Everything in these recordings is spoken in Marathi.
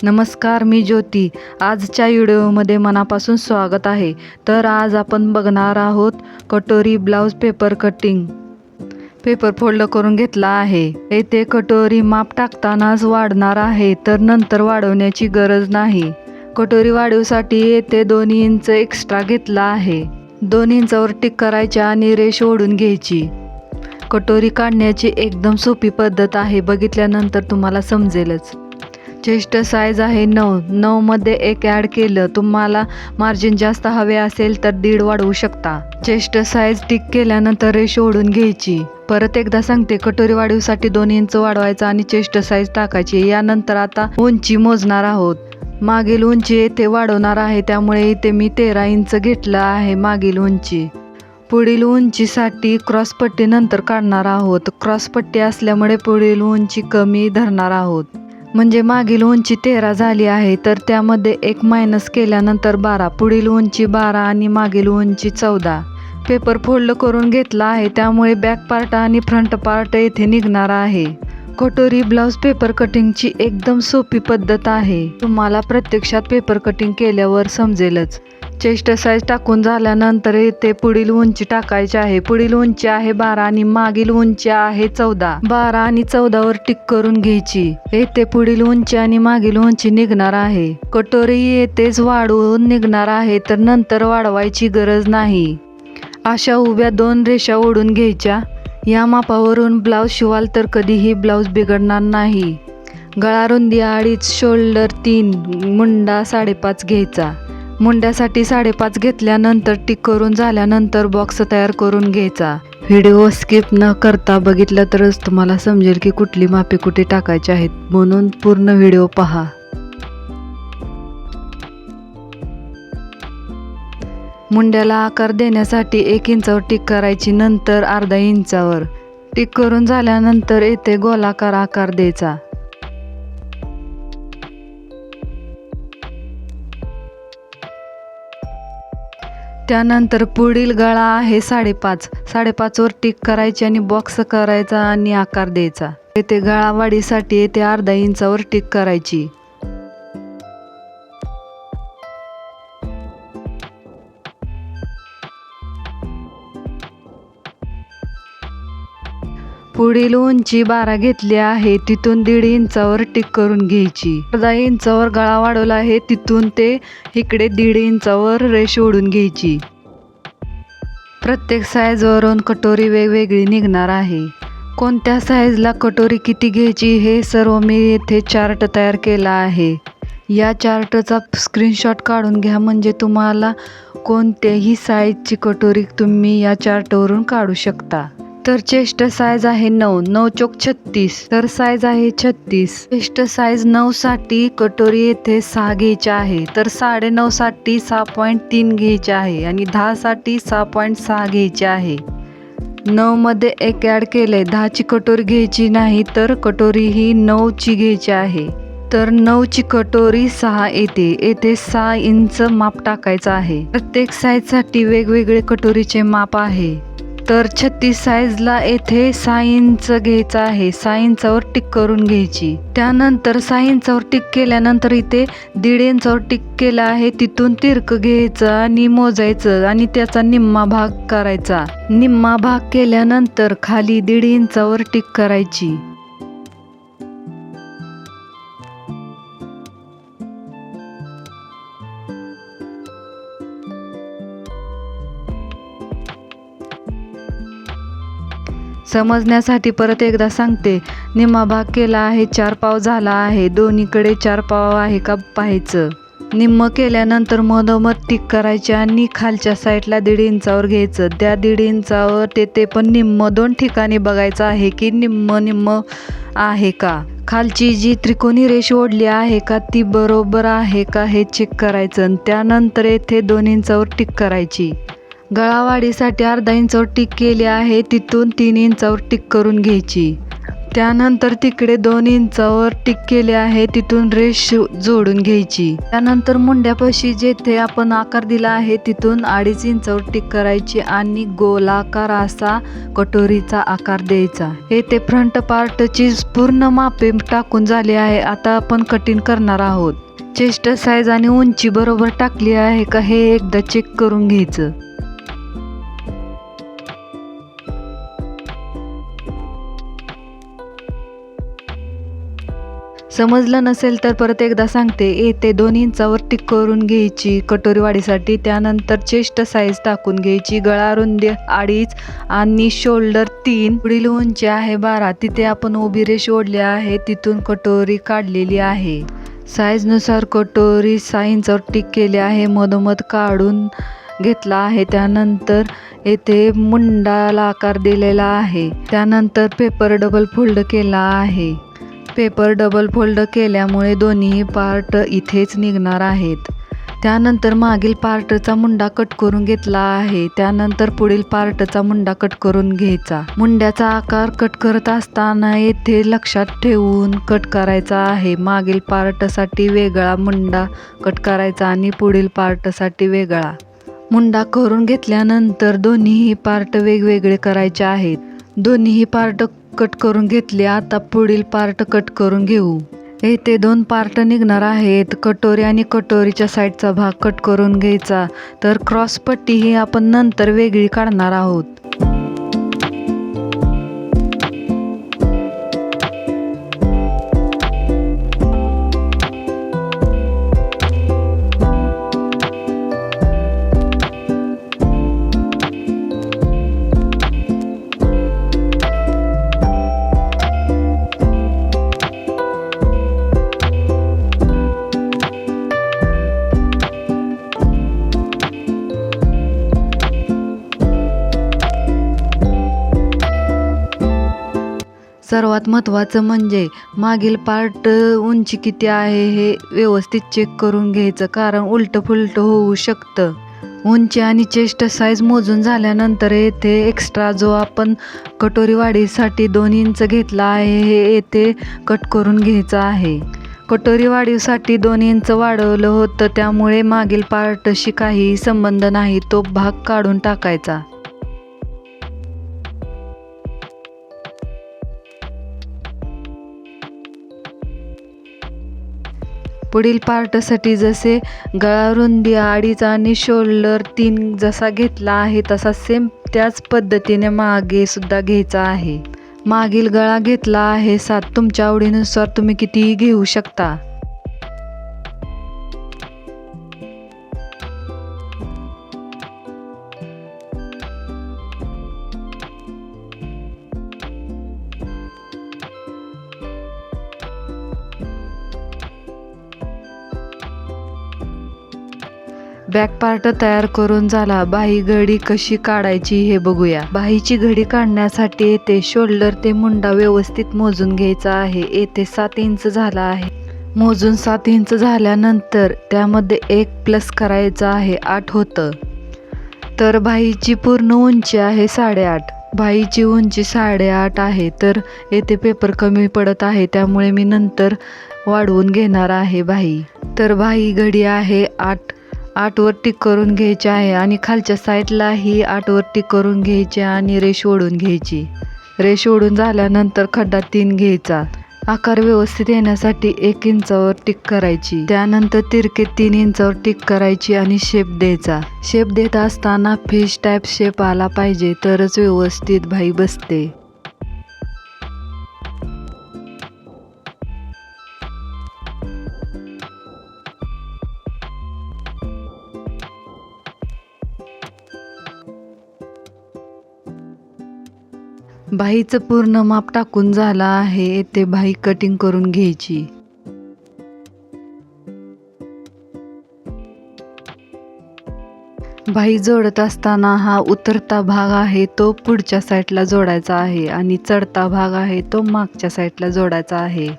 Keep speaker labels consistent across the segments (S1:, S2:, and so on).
S1: नमस्कार, मी ज्योती. आजच्या व्हिडिओमध्ये मनापासून स्वागत आहे. तर आज आपण बघणार आहोत कटोरी blouse paper cutting. Paper fold करून घेतला आहे. येथे कटोरी माप टाकतानाच वाढणार आहे, तर नंतर वाढवण्याची गरज नाही. कटोरी वाढीसाठी येथे 2 इंच एक्स्ट्रा घेतला आहे. 2 इंचावर टिक करायच्या आणि रेष ओढून घ्यायची. कटोरी काढण्याची एकदम सोपी पद्धत आहे, बघितल्यानंतर तुम्हाला समजेलच. चेस्ट साईज आहे 9 मध्ये 1 ॲड केलं. तुम्हाला मार्जिन जास्त हवे असेल तर 1.5 वाढवू शकता. चेस्ट साईज टिक केल्यानंतर रेष ओढून घ्यायची. परत एकदा सांगते, कटोरी वाढीसाठी 2 इंच वाढवायचा आणि चेस्ट साईज टाकायची. यानंतर आता उंची मोजणार आहोत. मागील उंची येथे वाढवणार आहे, त्यामुळे इथे मी 13 इंच घेतलं आहे मागील उंची. पुढील उंचीसाठी क्रॉसपट्टी नंतर काढणार आहोत. क्रॉसपट्टी असल्यामुळे पुढील उंची कमी धरणार आहोत. म्हणजे मागील उंची 13 झाली आहे, तर त्यामध्ये 1 मायनस केल्यानंतर 12. पुढील उंची 12 आणि मागील उंची 14. पेपर फोल्ड करून घेतला आहे, त्यामुळे बॅक पार्ट आणि फ्रंट पार्ट येथे निघणार आहे. कटोरी ब्लाऊज पेपर कटिंगची एकदम सोपी पद्धत आहे. तुम्हाला प्रत्यक्षात पेपर कटिंग केल्यावर समजेलच. चेस्ट साईज टाकून झाल्यानंतर येथे पुढील उंची टाकायची आहे. पुढील उंची आहे 12 आणि मागील उंची आहे 14. 12 आणि 14 वर टिक करून घ्यायची. येथे पुढील उंची आणि मागील उंची निघणार आहे. कटोरी येथेच वाढवून निघणार आहे, तर नंतर वाढवायची गरज नाही. अशा उभ्या 2 रेषा ओढून घ्यायच्या. या मापावरून ब्लाऊज शिवाल तर कधीही ब्लाऊज बिघडणार नाही. गळा रुंदी 2.5, शोल्डर 3, मुंडा 5.5 घ्यायचा. मुंड्यासाठी 5.5 घेतल्यानंतर टिक करून झाल्यानंतर बॉक्स तयार करून घ्यायचा. व्हिडिओ स्किप न करता बघितलं तरच तुम्हाला समजेल की कुठली मापे कुठे टाकायची आहेत, म्हणून पूर्ण व्हिडिओ पहा. मुंड्याला आकार देण्यासाठी 1 इंचावर टिक करायची, नंतर अर्धा इंचावर. टिक करून झाल्यानंतर येथे गोलाकार आकार द्यायचा. त्यानंतर पुढील गळा आहे 5.5 वर टिक करायची आणि बॉक्स करायचा आणि आकार द्यायचा. येथे गळा वाढीसाठी येथे अर्धा इंचावर टिक करायची. पुढील उंची 12 घेतली आहे, तिथून 1.5 इंचावर टिक करून घ्यायची. अर्धा इंचावर गळा वाढवला आहे, तिथून ते इकडे 1.5 इंचावर रेष ओढून घ्यायची. प्रत्येक साईजवरून कटोरी वेगवेगळी निघणार आहे. कोणत्या साईजला कटोरी किती घ्यायची हे सर्व मी येथे चार्ट तयार केला आहे. या चार्टचा स्क्रीनशॉट काढून घ्या, म्हणजे तुम्हाला कोणत्याही साईजची कटोरी तुम्ही या चार्टवरून काढू शकता. तर चेस्ट साईज आहे 9 चोक 36, तर साईज आहे 36. चेस्ट साईज 9 साठी कटोरी येथे 6 घ्यायची आहे, तर 9.5 साठी 6.3 घ्यायची आहे आणि 10 साठी 6.6 घ्यायची आहे. 9 मध्ये 1 ॲड केले. 10 ची कटोरी घ्यायची नाही, तर कटोरी ही 9 ची घ्यायची आहे. तर 9 ची कटोरी 6 येते. येथे 6 इंच माप टाकायचं आहे. प्रत्येक साईजसाठी वेगवेगळे कटोरीचे माप आहे. तर 36 साईजला येथे 6 इंच घ्यायचं आहे. 6 इंचावर टिक करून घ्यायची. त्यानंतर 6 इंचावर टिक केल्यानंतर इथे 1.5 इंचावर टिक केला आहे, तिथून तिरक घ्यायचं आणि मोजायचं आणि त्याचा निम्मा भाग करायचा. निम्मा भाग केल्यानंतर खाली 1.5 इंचावर टिक करायची. समजण्यासाठी परत एकदा सांगते, निम्मा भाग केला आहे, 4 पाव झाला आहे. दोन्हीकडे 4 पाव आहे का पाहायचं. निम्म केल्यानंतर मधोमध टिक करायचे आणि खालच्या साईडला 1.5 इंचावर घ्यायचं. त्या 1.5 इंचावर ते पण निम्म 2 ठिकाणी बघायचं आहे की निम्म आहे का. खालची जी त्रिकोणी रेष ओढली आहे का ती बरोबर आहे का हे चेक करायचं. त्यानंतर येथे 2 इंचावर टिक करायची. गळा वाढीसाठी अर्धा इंचावर टिक केली आहे, तिथून 3 इंचावर टिक करून घ्यायची. त्यानंतर तिकडे 2 इंचावर टिक केले आहे, तिथून रेष जोडून घ्यायची. त्यानंतर मुंड्यापाशी जेथे आपण आकार दिला आहे तिथून 2.5 इंचावर टिक करायची आणि गोलाकार असा कटोरीचा आकार द्यायचा. येथे फ्रंट पार्टची पूर्ण मापे टाकून झाली आहे. आता आपण कटिंग करणार आहोत. चेस्ट साईज आणि उंची बरोबर टाकली आहे का हे एकदा चेक करून घ्यायचं. समजलं नसेल तर परत एकदा सांगते. येथे 2 इंचावर टिक करून घ्यायची कटोरी वाढीसाठी. त्यानंतर चेस्ट साईज टाकून घ्यायची. गळा रुंदी 2.5 आणि शोल्डर 3. पुढील उंची आहे 12. तिथे आपण उभी रेष ओढली आहे, तिथून कटोरी काढलेली आहे. साईजनुसार कटोरी 6 इंचावर टिक केली आहे, मधोमध काढून घेतला आहे. त्यानंतर येथे मुंडाला आकार दिलेला आहे. त्यानंतर पेपर डबल फोल्ड केला आहे. पेपर डबल फोल्ड केल्यामुळे दोन्ही पार्ट इथेच निघणार आहेत. त्यानंतर मागील पार्टचा मुंडा कट करून घेतला आहे. त्यानंतर पुढील पार्टचा मुंडा कट करून घ्यायचा. मुंड्याचा आकार कट करत असताना येथे लक्षात ठेवून कट करायचा आहे. मागील पार्टसाठी वेगळा मुंडा कट करायचा आणि पुढील पार्टसाठी वेगळा. मुंडा करून घेतल्यानंतर दोन्हीही पार्ट वेगवेगळे करायचे आहेत. दोन्हीही पार्ट कट करून घेतले. आता पुढील पार्ट कट करून घेऊ. येथे 2 पार्ट निघणार आहेत. कटोरी आणि कटोरीच्या साईडचा भाग कट करून घ्यायचा. तर क्रॉस पट्टी ही आपण नंतर वेगळी काढणार आहोत. सर्वात महत्त्वाचं म्हणजे मागील पार्ट उंची किती आहे हे व्यवस्थित चेक करून घ्यायचं, कारण उलटं पुलटं होऊ शकतं. उंची आणि चेस्ट साईज मोजून झाल्यानंतर येथे एक्स्ट्रा जो आपण कटोरी वाढीसाठी 2 इंच घेतला आहे हे येथे कट करून घ्यायचं आहे. कटोरी वाढीसाठी 2 इंच वाढवलं होतं, त्यामुळे मागील पार्टशी काहीही संबंध नाही. तो भाग काढून टाकायचा. पुढील पार्टसाठी जसे गळा रुंदी 2.5 आणि शोल्डर 3 जसा घेतला आहे तसा सेम त्याच पद्धतीने मागे सुद्धा घ्यायचा आहे. मागील गळा घेतला आहे 7. तुमच्या आवडीनुसार तुम्ही कितीही घेऊ शकता. बॅक पार्ट तयार करून झाला. बाही घडी कशी काढायची हे बघूया. बाहीची घडी काढण्यासाठी येथे शोल्डर ते मुंडा व्यवस्थित मोजून घ्यायचा आहे. येथे 7 इंच झाला आहे. मोजून 7 इंच झाल्यानंतर त्यामध्ये 1 प्लस करायचा आहे, 8 होतं. तर बाहीची पूर्ण उंची आहे 8.5. बाहीची उंची 8.5 आहे. तर येथे पेपर कमी पडत आहे, त्यामुळे मी नंतर वाढवून घेणार आहे बाही. तर बाही घडी आहे 8 वर टिक करून घ्यायची आहे आणि खालच्या साईडला ही 8 वर टिक करून घ्यायची आणि रेष ओढून घ्यायची. रेष ओढून झाल्यानंतर खड्डा 3 घ्यायचा. आकार व्यवस्थित येण्यासाठी 1 इंचावर टिक करायची. त्यानंतर तिरके 3 इंचावर टिक करायची आणि शेप द्यायचा. शेप देत असताना फिश टाईप शेप आला पाहिजे, तरच व्यवस्थित बाही बसते. बाहीचं पूर्ण माप टाकून झाला आहे. येथे बाही कटिंग करून घ्यायची. बाही जोडत असताना हा उतरता भाग आहे तो पुढच्या साईडला जोडायचा आहे आणि चढता भाग आहे तो मागच्या साईडला जोडायचा आहे.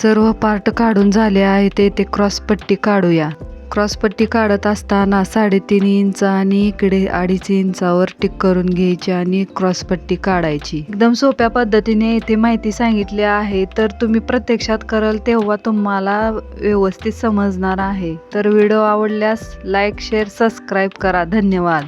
S1: सर्व पार्ट काढून झाले आहे. ते क्रॉस पट्टी काढूया. क्रॉसपट्टी काढत असताना 3.5 इंच आणि इकडे 2.5 इंचावर टिक करून घ्यायची आणि क्रॉसपट्टी काढायची. एकदम सोप्या पद्धतीने इथे माहिती सांगितली आहे, तर तुम्ही प्रत्यक्षात कराल तेव्हा तुम्हाला व्यवस्थित समजणार आहे. तर व्हिडिओ आवडल्यास लाईक, शेअर, सबस्क्राईब करा. धन्यवाद.